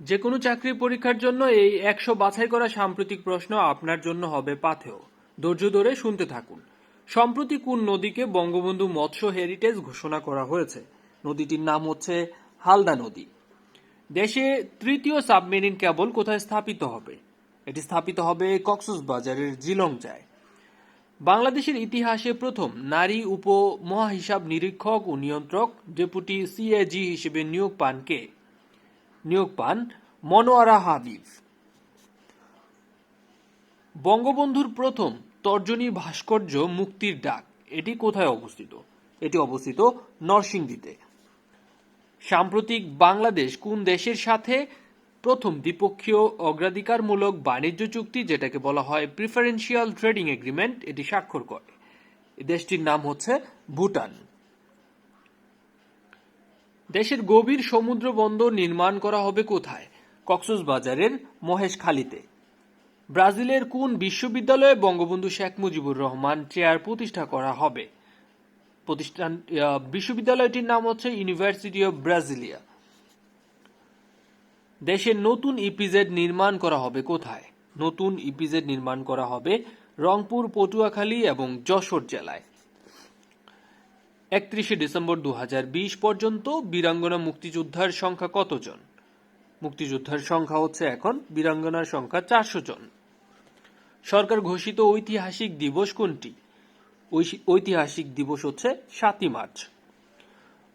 যে কোনো চাকরির পরীক্ষার জন্য এই 100 বাছাই করা সাম্প্রতিক প্রশ্ন আপনার জন্য হবে পাথেয়। ধৈর্য ধরে শুনতে থাকুন। সম্প্রতি কোন নদীকে বঙ্গবন্ধু মৎস্য হেরিটেজ ঘোষণা করা হয়েছে? নদীটির নাম হচ্ছে হালদা নদী। দেশে তৃতীয় সাবমেরিন কেবল কোথায় স্থাপিত হবে? এটি স্থাপিত হবে কক্সবাজারের জিলংচায়। বাংলাদেশের ইতিহাসে প্রথম নারী উপ মহাহিসাব নিরীক্ষক ও নিয়ন্ত্রক ডেপুটি সিএজি হিসেবে নিয়োগ পান মনোয়ারা হাবিব। বঙ্গবন্ধুর প্রথম তর্জনী ভাস্কর্য মুক্তির ডাক এটি কোথায় অবস্থিত? এটি অবস্থিত নরসিংদীতে। সাম্প্রতিক বাংলাদেশ কোন দেশের সাথে প্রথম দ্বিপক্ষীয় অগ্রাধিকারমূলক বাণিজ্য চুক্তি, যেটাকে বলা হয় প্রিফারেন্সিয়াল ট্রেডিং এগ্রিমেন্ট, এটি স্বাক্ষর করে? দেশটির নাম হচ্ছে ভুটান। দেশের গভীর সমুদ্র বন্দর নির্মাণ করা হবে কোথায়? কক্সবাজারের মহেশখালীতে। ব্রাজিলের কোন বিশ্ববিদ্যালয়ে বঙ্গবন্ধু শেখ মুজিবুর রহমান চেয়ার প্রতিষ্ঠা করা হবে? বিশ্ববিদ্যালয়টির নাম হচ্ছে ইউনিভার্সিটি অব ব্রাজিলিয়া। দেশের নতুন ইপিজেড নির্মাণ করা হবে কোথায়? নতুন ইপিজেড নির্মাণ করা হবে রংপুর, পটুয়াখালী এবং যশোর জেলায়। 31শে ডিসেম্বর 2020 পর্যন্ত বীরাঙ্গনা মুক্তিযোদ্ধার সংখ্যা কতজন? মুক্তিযোদ্ধার সংখ্যা হচ্ছে এখন বীরাঙ্গনার সংখ্যা 400 জন। সরকার ঘোষিত ঐতিহাসিক দিবস কোনটি? ঐতিহাসিক দিবস হচ্ছে 7ই মার্চ।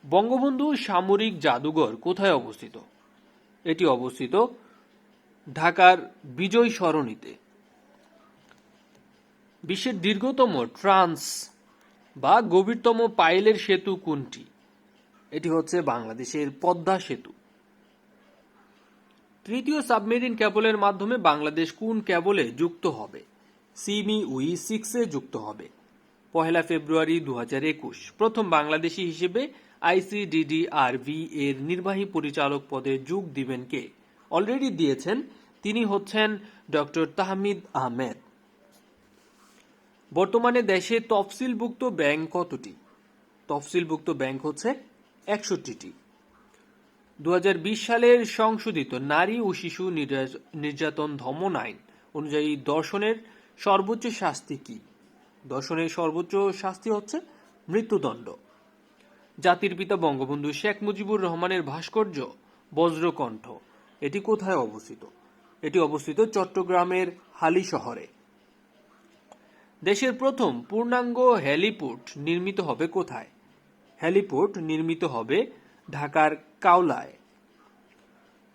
বঙ্গবন্ধু সামরিক জাদুঘর কোথায় অবস্থিত? এটি অবস্থিত ঢাকার বিজয় সরণিতে। বিশ্বের দীর্ঘতম ট্রান্স বা গভীরতম পাইলের সেতু কোনটি? এটি হচ্ছে বাংলাদেশের পদ্মা সেতু। তৃতীয় সাবমেরিন কেবলের মাধ্যমে বাংলাদেশ কোন কেবলে যুক্ত হবে? সিমিউই 6 এ যুক্ত হবে 1 ফেব্রুয়ারি 2021। প্রথম বাংলাদেশি হিসেবে আইসিডিডিআরভি এর নির্বাহী পরিচালক পদে যোগ দিবেন কে? অলরেডি দিয়েছেন, তিনি হচ্ছেন ডক্টর তাহমিদ আহমেদ। বর্তমানে দেশে তফসিলভুক্ত ব্যাংক কতটি? তফসিলভুক্ত ব্যাংক হচ্ছে 61টি। 2020 সালের সংশোধিত নারী ও শিশু নির্যাতন দমন আইন অনুযায়ী ধর্ষণের সর্বোচ্চ শাস্তি কি? ধর্ষণের সর্বোচ্চ শাস্তি হচ্ছে মৃত্যুদণ্ড। জাতির পিতা বঙ্গবন্ধু শেখ মুজিবুর রহমানের ভাস্কর্য বজ্রকণ্ঠ এটি কোথায় অবস্থিত? এটি অবস্থিত চট্টগ্রামের হালি শহরে। দেশের প্রথম পূর্ণাঙ্গ হেলিপোর্ট নির্মিত হবে কোথায়? হেলিপোর্ট নির্মিত হবে ঢাকার কাউলায়।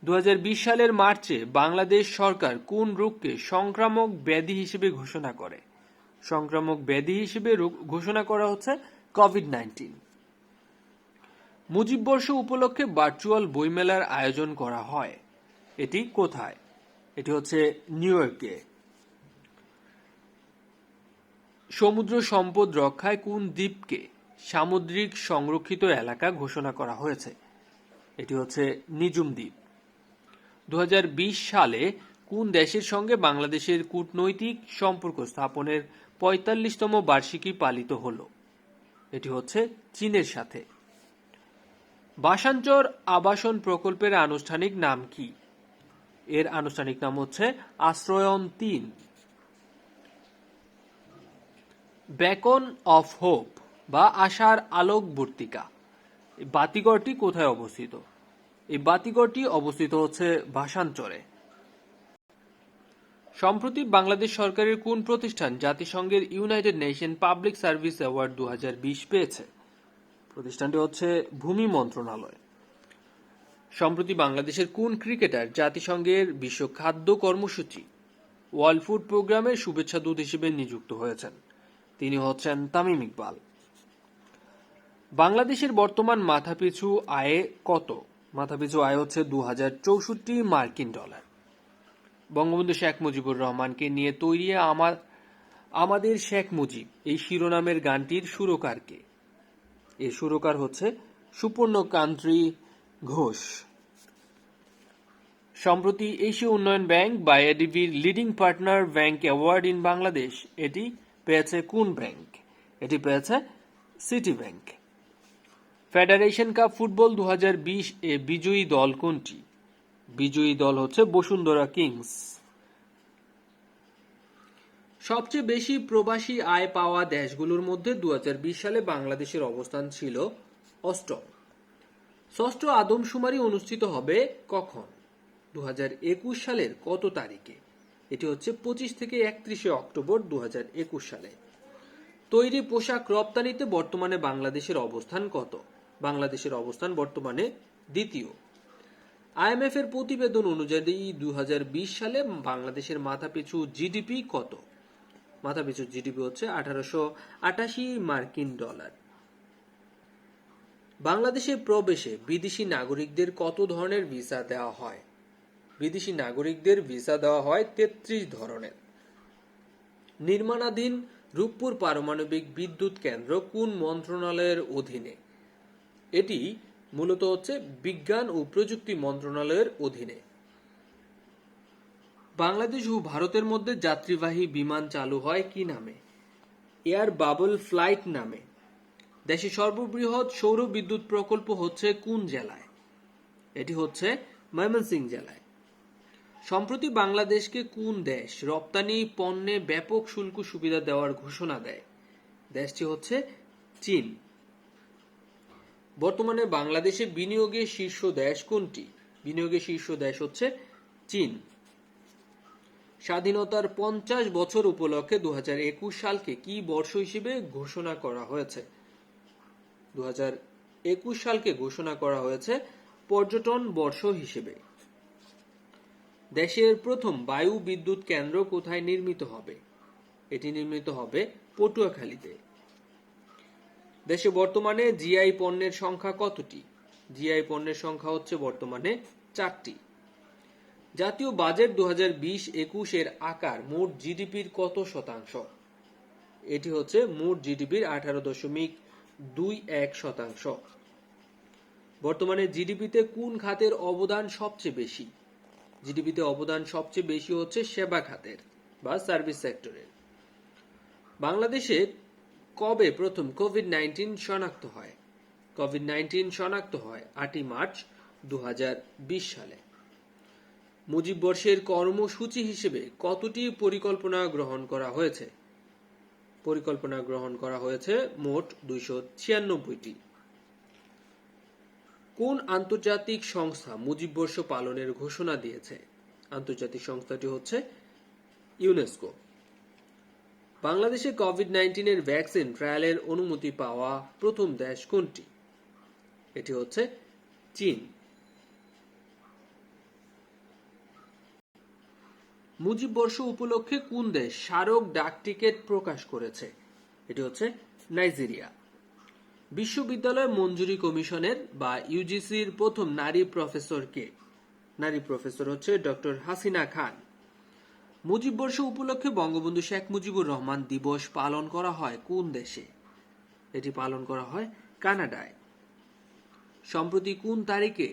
2020 সালের মার্চে বাংলাদেশ সরকার কোন রোগকে সংক্রামক ব্যাধি হিসেবে ঘোষণা করে? সংক্রামক ব্যাধি হিসেবে ঘোষণা করা হচ্ছে কোভিড-19। মুজিববর্ষ উপলক্ষে ভার্চুয়াল বইমেলার আয়োজন করা হয়, এটি কোথায়? এটি হচ্ছে নিউ ইয়র্কে। সমুদ্র সম্পদ রক্ষায় কোন দ্বীপকে সামুদ্রিক সংরক্ষিত এলাকা ঘোষণা করা হয়েছে? এটি হচ্ছে নিঝুম দ্বীপ। 2020 সালে কোন দেশের সঙ্গে বাংলাদেশের কূটনৈতিক সম্পর্ক স্থাপনের 45তম বার্ষিকী পালিত হলো? এটি হচ্ছে চীনের সাথে। ভাষাঞ্চর আবাসন প্রকল্পের আনুষ্ঠানিক নাম কি? এর আনুষ্ঠানিক নাম হচ্ছে আশ্রয়ন 3। বেকন অফ হোপ বা আশার আলোকবর্তিকা এই বাতিঘরটি কোথায় অবস্থিত? এই বাতিঘরটি অবস্থিত হচ্ছে ভাষাঞ্চরে। সম্প্রতি বাংলাদেশ সরকারের কোন প্রতিষ্ঠান জাতিসংঘের United nation public service award 2020 পেয়েছে? প্রতিষ্ঠানটি হচ্ছে ভূমি মন্ত্রণালয়। সম্প্রতি বাংলাদেশের কোন ক্রিকেটার জাতিসংঘের বিশ্ব খাদ্য কর্মসূচি ওয়ার্ল্ড ফুড প্রোগ্রামের শুভেচ্ছা দূত হিসেবে নিযুক্ত হয়েছেন? তিনি হচ্ছেন তামিম ইকবাল। বাংলাদেশের বর্তমান মাথাপিছু আয় কত? মাথাপিছু আয় হচ্ছে 2064 মার্কিন ডলার। বঙ্গবন্ধু শেখ মুজিবুর রহমানকে নিয়ে তৈরি আমাদের শেখ মুজিব এই শিরোনামের গানটির সুরকার কে? এর সুরকার হচ্ছে সুপর্ণকান্ত্রী ঘোষ। সম্প্রতি এশীয় উন্নয়ন ব্যাংক বা এডিবির leading partner bank award in Bangladesh এটি পেয়েছে কোন ব্যাংক? এটি পেয়েছে City Bank. Federation cup football 2020 এ বিজয়ী দল কোনটি? বিজয়ী দল হচ্ছে বসুন্ধরা কিংস। সবচেয়ে বেশি প্রবাসী আয় পাওয়া দেশগুলোর মধ্যে 2020 সালে বাংলাদেশের অবস্থান ছিল অষ্টম। ষষ্ঠ আদমশুমারি অনুষ্ঠিত হবে কখন? 2021 সালের কত তারিখে? এটি হচ্ছে 25 থেকে 31 অক্টোবর 2021 সালে। তৈরি পোশাক রপ্তানিতে বর্তমানে বাংলাদেশের অবস্থান কত? বাংলাদেশের অবস্থান বর্তমানে দ্বিতীয়। আইএমএফ এর প্রতিবেদন অনুযায়ী 2020 সালে বাংলাদেশের মাথাপিছু জিডিপি কত? মাথাপিছু জিডিপি হচ্ছে 1888 মার্কিন ডলার। বাংলাদেশে প্রবেশে বিদেশি নাগরিকদের কত ধরনের ভিসা দেওয়া হয়? বিদেশি নাগরিকদের ভিসা দেওয়া হয় 33 ধরনের। নির্মাণাধীন রূপপুর পারমাণবিক বিদ্যুৎ কেন্দ্র কোন মন্ত্রণালয়ের অধীনে? এটি মূলত হচ্ছে বিজ্ঞান ও প্রযুক্তি মন্ত্রণালয়ের অধীনে। বাংলাদেশ ও ভারতের মধ্যে যাত্রীবাহী বিমান চালু হয় কি নামে? এয়ার বাবল ফ্লাইট নামে। দেশের সর্ববৃহৎ সৌর বিদ্যুৎ প্রকল্প হচ্ছে কোন জেলায়? এটি হচ্ছে ময়মনসিংহ জেলায়। সম্প্রতি বাংলাদেশকে কোন দেশ রপ্তানি পণ্যে ব্যাপক শুল্ক সুবিধা দেওয়ার ঘোষণা দেয়? দেশটি হচ্ছে চীন। বর্তমানে বাংলাদেশে বিনিয়োগের শীর্ষ দেশ কোনটি? বিনিয়োগের শীর্ষ দেশ হচ্ছে চীন। স্বাধীনতার 50 বছর উপলক্ষে 2021 সালকে কি বর্ষ হিসেবে ঘোষণা করা হয়েছে? 2021 সালকে ঘোষণা করা হয়েছে পর্যটন বর্ষ হিসেবে। দেশের প্রথম বায়ু বিদ্যুৎ কেন্দ্র কোথায় নির্মিত হবে? এটি নির্মিত হবে পটুয়াখালীতে। দেশে বর্তমানে জিআই পণ্যের সংখ্যা কতটি? জিআই পণ্যের সংখ্যা হচ্ছে বর্তমানে 4টি। জাতীয় বাজেট 2020-21 এর আকার মোট জিডিপির কত শতাংশ? এটি হচ্ছে মোট জিডিপির 18.21%। বর্তমানে জিডিপিতে কোন খাতের অবদান সবচেয়ে বেশি? জিডিপিতে অবদান সবচেয়ে বেশি হচ্ছে সেবা খাতের বা সার্ভিস সেক্টরের। বাংলাদেশে কবে প্রথম কোভিড-19 শনাক্ত হয়? কোভিড-19 শনাক্ত হয় 8 মার্চ 2020 সালে। মুজিব বর্ষের কর্মসূচি হিসেবে কতটি পরিকল্পনা গ্রহণ করা হয়েছে? পরিকল্পনা গ্রহণ করা হয়েছে মোট 296টি। কোন আন্তর্জাতিক সংস্থা মুজিব বর্ষ পালনের ঘোষণা দিয়েছে? আন্তর্জাতিক সংস্থাটি হচ্ছে ইউনেস্কো। বাংলাদেশে কোভিড-19 এর ভ্যাকসিন ট্রায়ালের অনুমতি পাওয়া প্রথম দেশ কোনটি? এটি হচ্ছে চীন। মুজিব বর্ষ উপলক্ষে কোন দেশ স্মারক ডাক টিকিট প্রকাশ করেছে? এটি হচ্ছে নাইজেরিয়া। বিশ্ববিদ্যালয় মঞ্জুরি কমিশনের বা ইউজিসির প্রথম নারী প্রফেসর কে? নারী প্রফেসর হচ্ছে ডক্টর হাসিনা খান। মুজিব বর্ষ উপলক্ষে বঙ্গবন্ধু শেখ মুজিবুর রহমান দিবস পালন করা হয় কোন দেশে? এটি পালন করা হয় কানাডায়। সম্প্রতি কোন তারিখে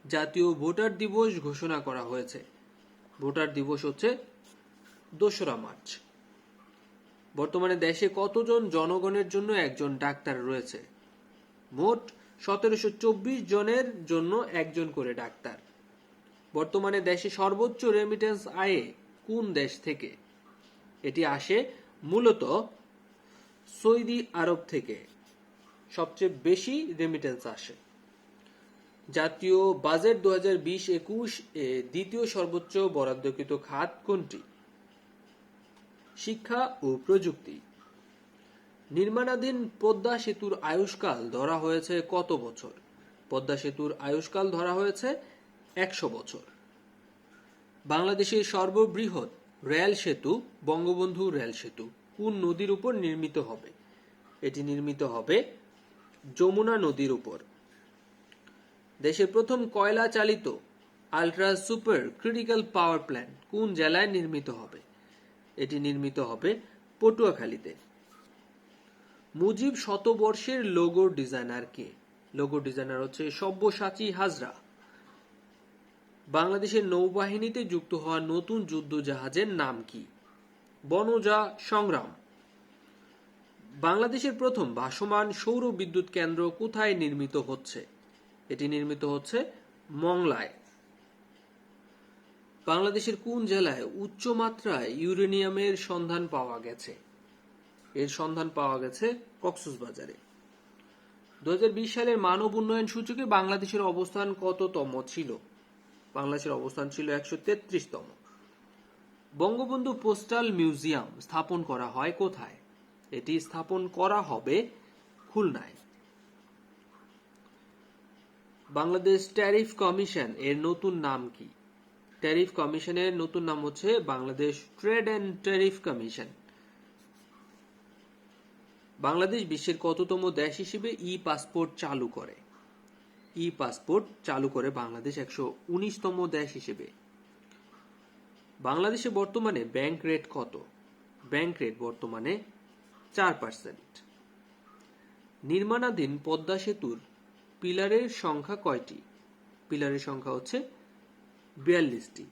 জাতীয় ভোটার দিবস ঘোষণা করা হয়েছে? ভোটার দিবস হচ্ছে 2রা মার্চ। বর্তমানে দেশে কতজন জনগণের জন্য একজন ডাক্তার রয়েছে? মোট 1724 জনের জন্য একজন করে ডাক্তার। বর্তমানে দেশে সর্বোচ্চ রেমিটেন্স আয়ে কোন দেশ থেকে? এটি আসে মূলত সৌদি আরব থেকে। সবচেয়ে বেশি রেমিটেন্স আসে। জাতীয় বাজেট 2020-21 এ দ্বিতীয় সর্বোচ্চ বরাদ্দকৃত খাত কোনটি? শিক্ষা ও প্রযুক্তি। নির্মাণাধীন পদ্মা সেতুর আয়ুষ্কাল ধরা হয়েছে কত বছর? পদ্মা সেতুর আয়ুষ্কাল ধরা হয়েছে 100 বছর। বাংলাদেশের সর্ববৃহৎ রেল সেতু বঙ্গবন্ধু রেল সেতু কোন নদীর উপর নির্মিত হবে? এটি নির্মিত হবে যমুনা নদীর উপর। দেশের প্রথম কয়লা চালিত ultra super critical power plant কোন জেলায় নির্মিত হবে? এটি নির্মিত হবে পটুয়াখালীতে। মুজিব শতবর্ষের লোগো ডিজাইনার কে? লোগো ডিজাইনার হচ্ছে সব্যসাচী হাজরা। বাংলাদেশের নৌবাহিনীতে যুক্ত হওয়া নতুন যুদ্ধ জাহাজের নাম কি? বনজা সংগ্রাম। বাংলাদেশের প্রথম ভাসমান সৌর বিদ্যুৎ কেন্দ্র কোথায় নির্মিত হচ্ছে? এটি নির্মিত হচ্ছে মংলায়। বাংলাদেশের কোন জেলায় উচ্চ মাত্রায় ইউরেনিয়ামের সন্ধান পাওয়া গেছে? এর সন্ধান পাওয়া গেছে কক্সবাজারে। 2020 সালের মানব উন্নয়ন সূচকে বাংলাদেশের অবস্থান কততম ছিল? বাংলাদেশের অবস্থান ছিল 133তম। বঙ্গবন্ধু পোস্টাল মিউজিয়াম স্থাপন করা হয় কোথায়? এটি স্থাপন করা হবে খুলনায়। বাংলাদেশ ট্যারিফ কমিশন এর নতুন নাম কি? ট্যারিফ কমিশনের নতুন নাম হচ্ছে Bangladesh trade and tariff commission. Bangladesh বিশ্বের কততম দেশ হিসেবে ই পাসপোর্ট চালু করে? ই পাসপোর্ট চালু করে বাংলাদেশ 119তম দেশ হিসেবে। বাংলাদেশে বর্তমানে ব্যাংক রেট কত? ব্যাংক রেট বর্তমানে 4%। নির্মাণাধীন পদ্মা সেতুর পিলারের সংখ্যা কয়টি? পিলারের সংখ্যা হচ্ছে 42টি।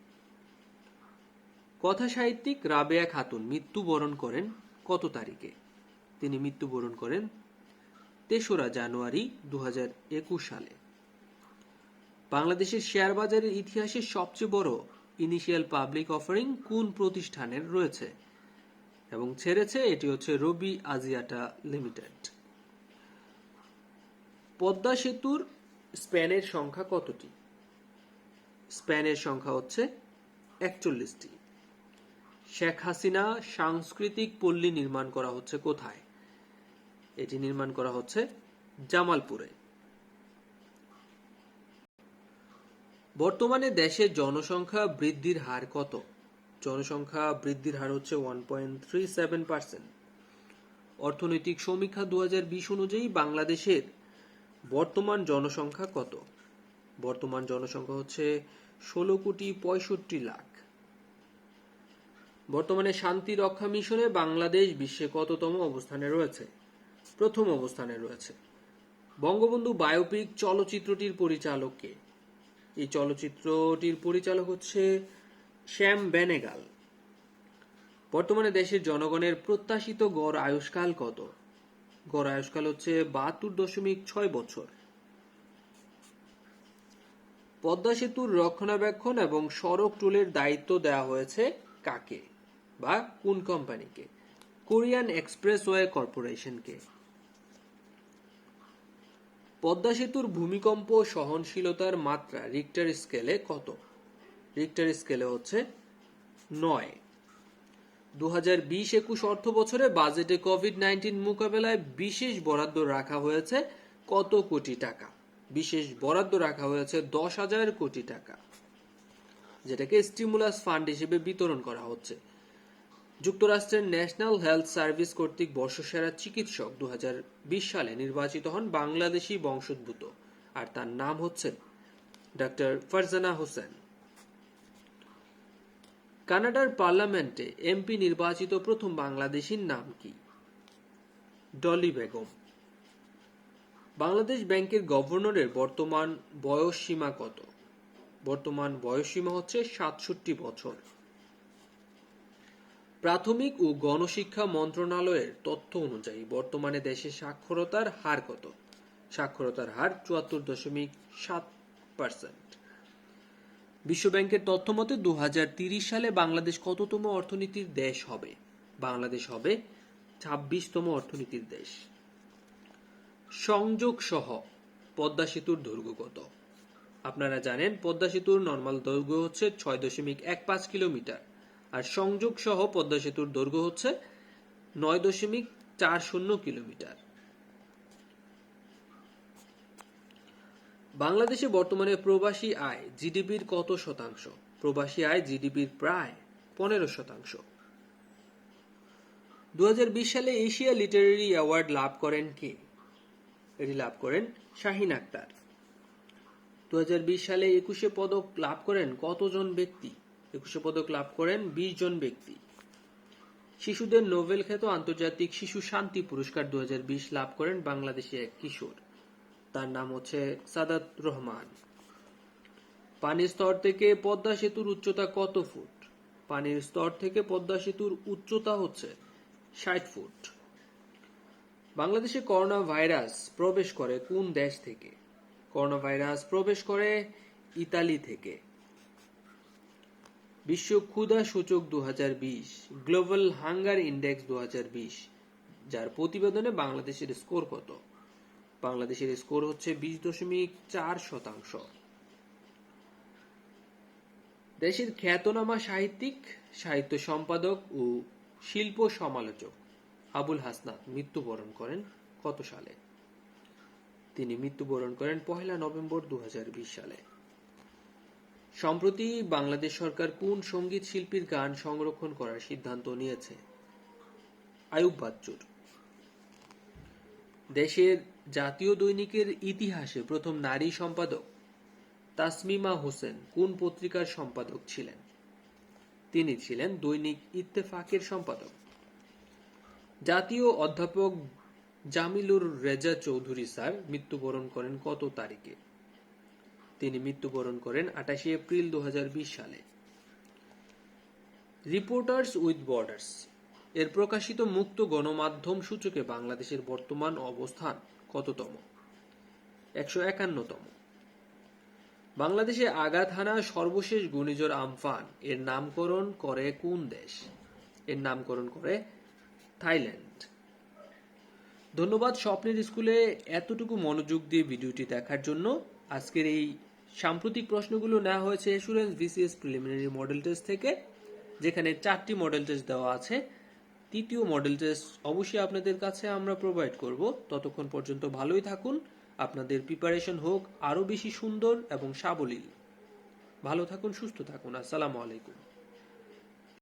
কথা সাহিত্যিক রাবেয়া খাতুন মৃত্যুবরণ করেন কত তারিখে? তিনি মৃত্যুবরণ করেন 3রা জানুয়ারি 2021 সালে। বাংলাদেশের শেয়ার বাজারের ইতিহাসে সবচেয়ে বড় ইনিশিয়াল পাবলিক অফারিং কোন প্রতিষ্ঠানের রয়েছে এবং ছেড়েছে? এটি হচ্ছে রবি আজিয়াটা লিমিটেড। পদ্মা সেতুর স্প্যানের সংখ্যা কতটি? স্প্যানের সংখ্যা হচ্ছে 41টি। শেখ হাসিনা সাংস্কৃতিক পল্লী নির্মাণ করা হচ্ছে কোথায়? এটি নির্মাণ করা হচ্ছে জামালপুরে। বর্তমানে দেশের জনসংখ্যা বৃদ্ধির হার কত? জনসংখ্যা বৃদ্ধির হার হচ্ছে 1.37%। অর্থনৈতিক সমীক্ষা 2020 অনুযায়ী বাংলাদেশের বর্তমান জনসংখ্যা কত? বর্তমান জনসংখ্যা হচ্ছে 16,65,00,000। বর্তমানে শান্তি রক্ষা মিশনে বাংলাদেশ বিশ্বে কততম অবস্থানে রয়েছে? প্রথম অবস্থানে রয়েছে। বঙ্গবন্ধু বায়োপিক চলচ্চিত্রটির পরিচালক কে? এই চলচ্চিত্রটির পরিচালক হচ্ছে শ্যাম বেনেগাল। বর্তমানে দেশের জনগণের প্রত্যাশিত গড় আয়ুষ্কাল কত? গড় আয়ুষ্কাল হচ্ছে 72.6 বছর। পদ্মা সেতুর রক্ষণাবেক্ষণ এবং সড়ক টোলের দায়িত্ব দেওয়া হয়েছে কাকে বা কোন কোম্পানিকে? Korean expressway কর্পোরেশনকে। পদ্মা সেতুর ভূমিকম্প সহনশীলতার মাত্রা রিক্টার স্কেলে কত? রিক্টার স্কেলে হচ্ছে 9। 2020-21 অর্থ বছরে বাজেটে কোভিড-19 মোকাবেলায় বিশেষ বরাদ্দ রাখা হয়েছে কত কোটি টাকা? বিশেষ বরাদ্দ রাখা হয়েছে 10,000 কোটি টাকা, যেটাকে স্টিমুলাস ফান্ড হিসেবে বিতরণ করা হচ্ছে। যুক্তরাষ্ট্রের ন্যাশনাল হেলথ সার্ভিস কর্তৃক বর্ষসেরা চিকিৎসক 2020 সালে নির্বাচিত হন বাংলাদেশি বংশোদ্ভূত, আর তার নাম হচ্ছে ডক্টর ফারজানা হোসেন। কানাডার পার্লামেন্টে এমপি নির্বাচিত প্রথম বাংলাদেশীর নাম কি? ডলি বেগম। বাংলাদেশ ব্যাংকের গভর্নরের বর্তমান বয়স সীমা কত? বর্তমান বয়স সীমা হচ্ছে 67 বছর। প্রাথমিক ও গণশিক্ষা মন্ত্রণালয়ের তথ্য অনুযায়ী বর্তমানে দেশে সাক্ষরতার হার কত? সাক্ষরতার হার 74.7%। বিশ্বব্যাংকের তথ্য মতে 2030 সালে বাংলাদেশ কততম অর্থনীতির দেশ হবে? বাংলাদেশ হবে 26তম অর্থনীতির দেশ। সংযোগ সহ পদ্মা সেতুর দৈর্ঘ্য কত? আপনারা জানেন পদ্মা সেতুর নর্মাল দৈর্ঘ্য হচ্ছে 6.15 কিলোমিটার, আর সংযোগ সহ পদ্মা সেতুর দৈর্ঘ্য হচ্ছে 9.40 কিলোমিটার। বাংলাদেশে বর্তমানে প্রবাসী আয় জিডিপির কত শতাংশ? প্রবাসী আয় জিডিপির প্রায় 15%। 2020 সালে এশিয়া লিটারেরি অ্যাওয়ার্ড লাভ করেন কে? এটি লাভ করেন শাহিন আক্তার। 2020 সালে 21 পদক লাভ করেন কতজন ব্যক্তি? 21 পদক লাভ করেন 20 জন ব্যক্তি। শিশুদের নোবেল খ্যাত আন্তর্জাতিক শিশু শান্তি পুরস্কার 2020 লাভ করেন বাংলাদেশি এক কিশোর, তার নাম হচ্ছে সাদাত রহমান। পানির স্তর থেকে পদ্মা সেতুর উচ্চতা কত ফুট? পানির স্তর থেকে পদ্মা সেতুর উচ্চতা হচ্ছে 60 ফুট। বাংলাদেশে করোনা ভাইরাস প্রবেশ করে কোন দেশ থেকে? করোনা ভাইরাস প্রবেশ করে ইতালি থেকে। বিশ্ব ক্ষুধা সূচক 2020, গ্লোবাল হাঙ্গার ইন্ডেক্স 2020, যার প্রতিবেদনে বাংলাদেশের স্কোর কত? বাংলাদেশের স্কোর হচ্ছে 20.4%। দেশের খ্যাতনামা সাহিত্যিক, সাহিত্য সম্পাদক ও শিল্প সমালোচক আবুল হাসনাত মৃত্যুবরণ করেন কত সালে? তিনি মৃত্যুবরণ করেন 1 নভেম্বর 2020 সালে। সম্প্রতি বাংলাদেশ সরকার কোন সঙ্গীত শিল্পীর গান সংরক্ষণ করার সিদ্ধান্ত নিয়েছে? আইয়ুব বাচ্চুর। দেশের জাতীয় দৈনিকের ইতিহাসে প্রথম নারী সম্পাদক তাসমিমা হোসেন কোন পত্রিকার সম্পাদক ছিলেন? তিনি ছিলেন দৈনিক ইত্তেফাকের সম্পাদক। জাতীয় অধ্যাপক জামিলুর রেজা চৌধুরী স্যার মৃত্যুবরণ করেন কত তারিখে? তিনি মৃত্যুবরণ করেন 28 এপ্রিল 2020 সালে। রিপোর্টার্স উইথ বর্ডার্স এর প্রকাশিত মুক্ত গণমাধ্যম সূচকে বাংলাদেশের বর্তমান অবস্থান কততম? 151তম। বাংলাদেশে আঘাত হানা সর্বশেষ ঘূর্ণিঝড় আম্ফান এর নামকরণ করে কোন দেশ? এর নামকরণ করে থাইল্যান্ড। ধন্যবাদ স্বপ্নের স্কুলে এতটুকু মনোযোগ দিয়ে ভিডিওটি দেখার জন্য। আজকের এই সাম্প্রতিক প্রশ্নগুলো নেওয়া হয়েছে assurance BCS preliminary model test থেকে, যেখানে 4টি মডেল টেস্ট দেওয়া আছে। তৃতীয় মডেল টেস্ট অবশ্যই আপনাদের কাছে আমরা প্রোভাইড করব। ততক্ষণ পর্যন্ত ভালোই থাকুন, আপনাদের প্রিপারেশন হোক আরো বেশি সুন্দর এবং সাবলীল। ভালো থাকুন, সুস্থ থাকুন। আসসালামু আলাইকুম।